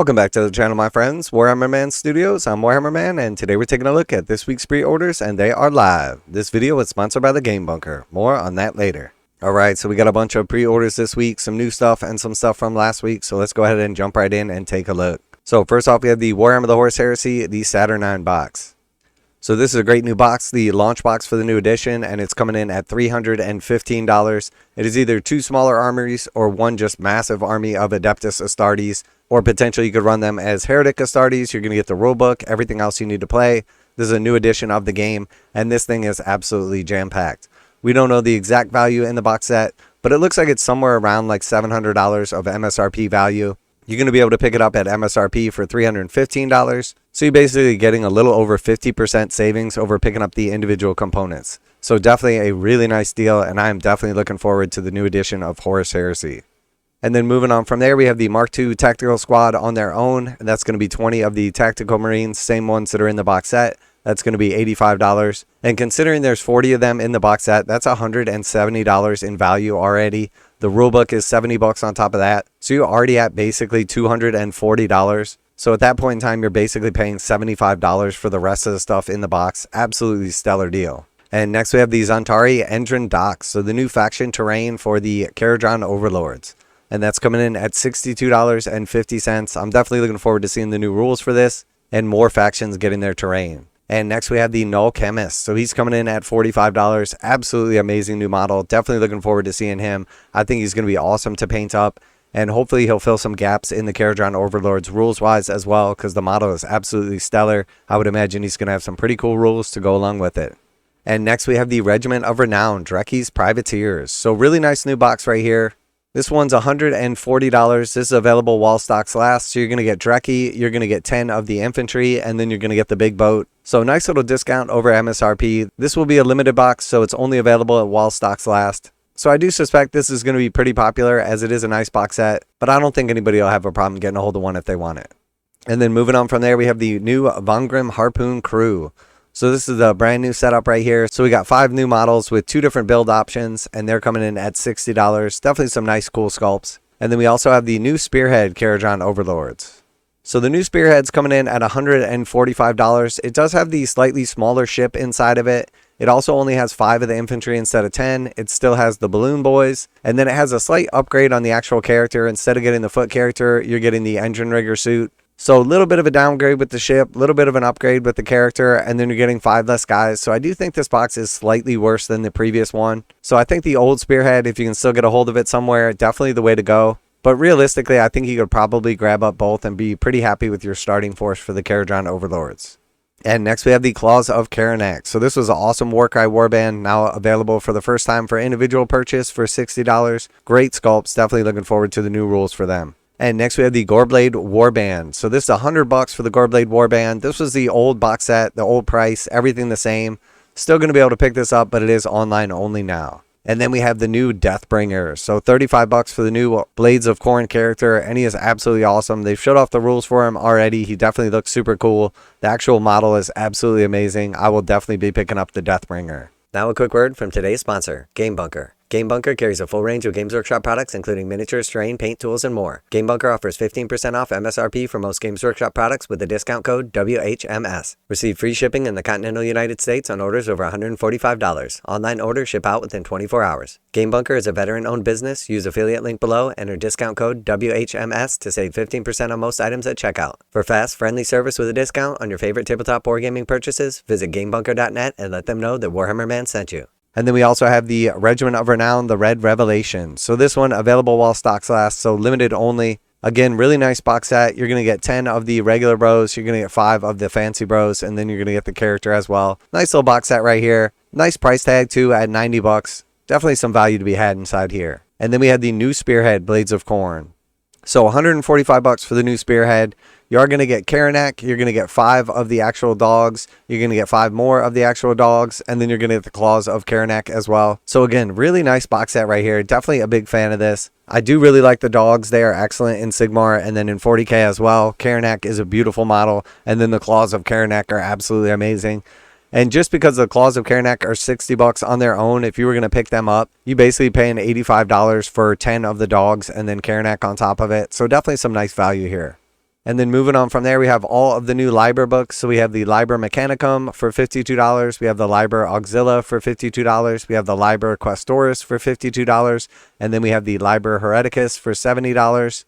Welcome back to the channel, my friends. Warhammer Man Studios, I'm Warhammer Man, and today we're taking a look at this week's pre-orders, and they are live. This video is sponsored by the Game Bunker. More on that later. Alright, so we got a bunch of pre-orders this week, some new stuff and some stuff from last week, so let's go ahead and jump right in and take a look. So first off, we have the Warhammer the Horus Heresy, the Saturnine box. So this is a great new box, the launch box for the new edition, and it's coming in at $315. It is either two smaller armies or one just massive army of Adeptus Astartes, or potentially you could run them as Heretic Astartes. You're going to get the rulebook, everything else you need to play. This is a new edition of the game, and this thing is absolutely jam-packed. We don't know the exact value in the box set, but it looks like it's somewhere around like $700 of MSRP value. You're going to be able to pick it up at MSRP for $315. So you're basically getting a little over 50% savings over picking up the individual components. So definitely a really nice deal, and I'm definitely looking forward to the new edition of Horus Heresy. And then moving on from there, we have the Mark II Tactical Squad on their own, and that's going to be 20 of the Tactical Marines, same ones that are in the box set. That's going to be $85. And considering there's 40 of them in the box set, that's $170 in value already. The rulebook is $70 on top of that. So you're already at basically $240. So at that point in time, you're basically paying $75 for the rest of the stuff in the box. Absolutely stellar deal. And next we have the Zontari Endrin docks. So the new faction terrain for the Kharadron Overlords. And that's coming in at $62.50. I'm definitely looking forward to seeing the new rules for this and more factions getting their terrain. And next we have the Null-Khemist. So he's coming in at $45. Absolutely amazing new model. Definitely looking forward to seeing him. I think he's going to be awesome to paint up. And hopefully he'll fill some gaps in the Kharadron Overlords rules-wise as well, because the model is absolutely stellar. I would imagine he's going to have some pretty cool rules to go along with it. And next we have the Regiment of Renown, Drekki's Privateers. So really nice new box right here. This one's $140. This is available while stocks last. So you're going to get Drekki, you're going to get 10 of the infantry, and then you're going to get the big boat. So nice little discount over MSRP. This will be a limited box, so it's only available while stocks last. So I do suspect this is going to be pretty popular, as it is a nice box set, but I don't think anybody will have a problem getting a hold of one if they want it. And then moving on from there, we have the new Vongrim Harpoon crew. So this is a brand new setup right here. So we got 5 new models with 2 different build options, and they're coming in at $60. Definitely some nice cool sculpts. And then we also have the new Spearhead Kharadron Overlords. So the new Spearhead's coming in at $145. It does have the slightly smaller ship inside of it. It also only has 5 of the infantry instead of 10. It still has the balloon boys. And then it has a slight upgrade on the actual character. Instead of getting the foot character, you're getting the engine rigger suit. So a little bit of a downgrade with the ship, a little bit of an upgrade with the character, and then you're getting 5 less guys. So I do think this box is slightly worse than the previous one. So I think the old Spearhead, if you can still get a hold of it somewhere, definitely the way to go. But realistically, I think you could probably grab up both and be pretty happy with your starting force for the Kharadron Overlords. And next we have the Claws of Karanak. So this was an awesome Warcry Warband, now available for the first time for individual purchase for $60. Great sculpts, definitely looking forward to the new rules for them. And next we have the Goreblade Warband. So this is $100 for the Goreblade Warband. This was the old box set, the old price, everything the same. Still going to be able to pick this up, but it is online only now. And then we have the new Deathbringer. So $35 for the new Blades of Khorne character, and he is absolutely awesome. They've showed off the rules for him already. He definitely looks super cool. The actual model is absolutely amazing. I will definitely be picking up the Deathbringer. Now a quick word from today's sponsor, Game Bunker. Game Bunker carries a full range of Games Workshop products, including miniatures, terrain, paint, tools, and more. Game Bunker offers 15% off MSRP for most Games Workshop products with the discount code WHMS. Receive free shipping in the continental United States on orders over $145. Online orders ship out within 24 hours. Game Bunker is a veteran-owned business. Use affiliate link below, enter discount code WHMS to save 15% on most items at checkout. For fast, friendly service with a discount on your favorite tabletop wargaming purchases, visit GameBunker.net and let them know that Warhammer Man sent you. And then we also have the Regiment of Renown, the Red Revelation. So this one available while stocks last, so limited only. Again, really nice box set. You're going to get 10 of the regular bros. You're going to get 5 of the fancy bros, and then you're going to get the character as well. Nice little box set right here. Nice price tag too at $90. Definitely some value to be had inside here. And then we had the new Spearhead, Blades of Khorne. So $145 for the new Spearhead. You are going to get Karanak. You're going to get 5 of the actual dogs. You're going to get 5 more of the actual dogs. And then you're going to get the Claws of Karanak as well. So again, really nice box set right here. Definitely a big fan of this. I do really like the dogs. They are excellent in Sigmar and then in 40k as well. Karanak is a beautiful model. And then the Claws of Karanak are absolutely amazing. And just because the Claws of Karanak are $60 on their own, if you were going to pick them up, you basically paying $85 for 10 of the dogs and then Karanak on top of it. So definitely some nice value here. And then moving on from there, we have all of the new Liber books. So we have the Liber Mechanicum for $52. We have the Liber Auxilla for $52. We have the Liber Questoris for $52. And then we have the Liber Hereticus for $70.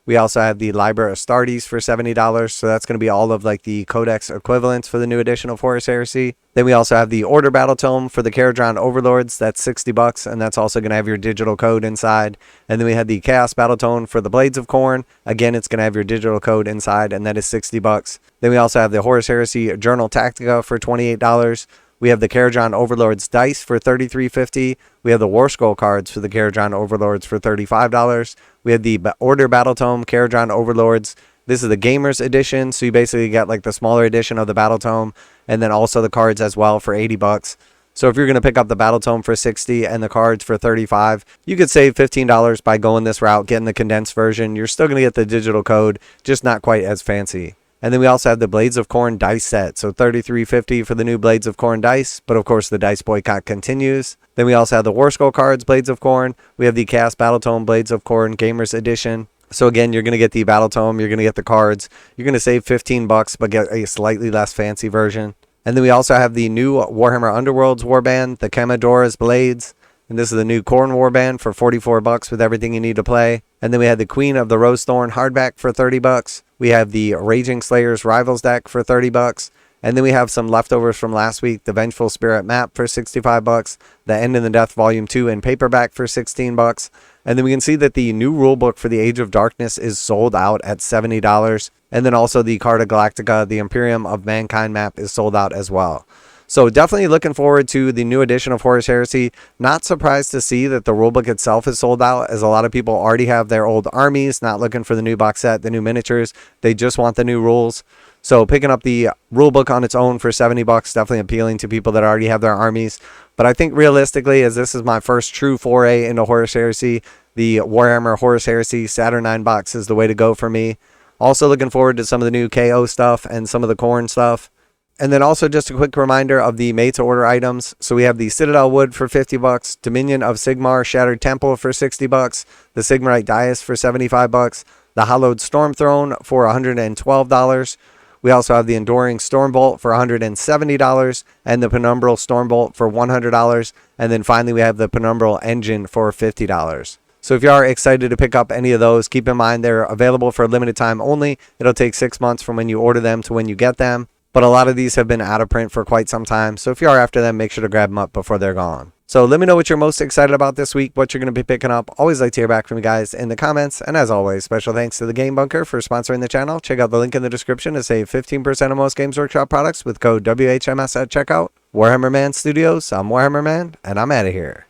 We also have the Liber Astartes for $70. So that's going to be all of like the Codex equivalents for the new edition of Horus Heresy. Then we also have the Order Battletome for the Kharadron Overlords. That's $60, and that's also going to have your digital code inside. And then we had the Chaos Battletome for the Blades of Khorne. Again, it's going to have your digital code inside, and that is $60. Then we also have the Horus Heresy Journal Tactica for $28. We have the Kharadron Overlords dice for $33.50. We have the Warscroll cards for the Kharadron Overlords for $35. We have the Order Battletome Kharadron Overlords. This is the Gamers Edition, so you basically get like the smaller edition of the Battletome, and then also the cards as well for $80. So if you're going to pick up the Battletome for $60 and the cards for $35, you could save $15 by going this route, getting the condensed version. You're still going to get the digital code, just not quite as fancy. And then we also have the Blades of Khorne dice set. So $33.50 for the new Blades of Khorne dice. But of course, the dice boycott continues. Then we also have the Warscroll cards, Blades of Khorne. We have the Chaos Battletome, Blades of Khorne Gamers Edition. So again, you're going to get the Battletome. You're going to get the cards. You're going to save $15, but get a slightly less fancy version. And then we also have the new Warhammer Underworlds Warband, the Kamadora's Blades. And this is the new Khorne Warband for $44 with everything you need to play. And then we had the Queen of the Rosethorn hardback for $30. We have the Raging Slayers Rivals deck for $30. And then we have some leftovers from last week, the Vengeful Spirit map for $65, the End in the Death Volume 2 in paperback for $16. And then we can see that the new rulebook for the Age of Darkness is sold out at $70. And then also the Carta Galactica, the Imperium of Mankind map is sold out as well. So definitely looking forward to the new edition of Horus Heresy. Not surprised to see that the rulebook itself is sold out, as a lot of people already have their old armies, not looking for the new box set, the new miniatures. They just want the new rules. So picking up the rulebook on its own for $70, definitely appealing to people that already have their armies. But I think realistically, as this is my first true foray into Horus Heresy, the Warhammer Horus Heresy Saturnine box is the way to go for me. Also looking forward to some of the new KO stuff and some of the Khorne stuff. And then also just a quick reminder of the made-to-order items. So we have the Citadel Wood for $50, Dominion of Sigmar Shattered Temple for $60, the Sigmarite Dais for $75, the Hallowed Storm Throne for $112. We also have the Enduring Stormbolt for $170 and the Penumbral Stormbolt for $100. And then finally we have the Penumbral Engine for $50. So if you are excited to pick up any of those, keep in mind they're available for a limited time only. It'll take 6 months from when you order them to when you get them. But a lot of these have been out of print for quite some time. So if you are after them, make sure to grab them up before they're gone. So let me know what you're most excited about this week, what you're going to be picking up. Always like to hear back from you guys in the comments. And as always, special thanks to the Game Bunker for sponsoring the channel. Check out the link in the description to save 15% on most Games Workshop products with code WHMS at checkout. Warhammer Man Studios, I'm Warhammer Man, and I'm out of here.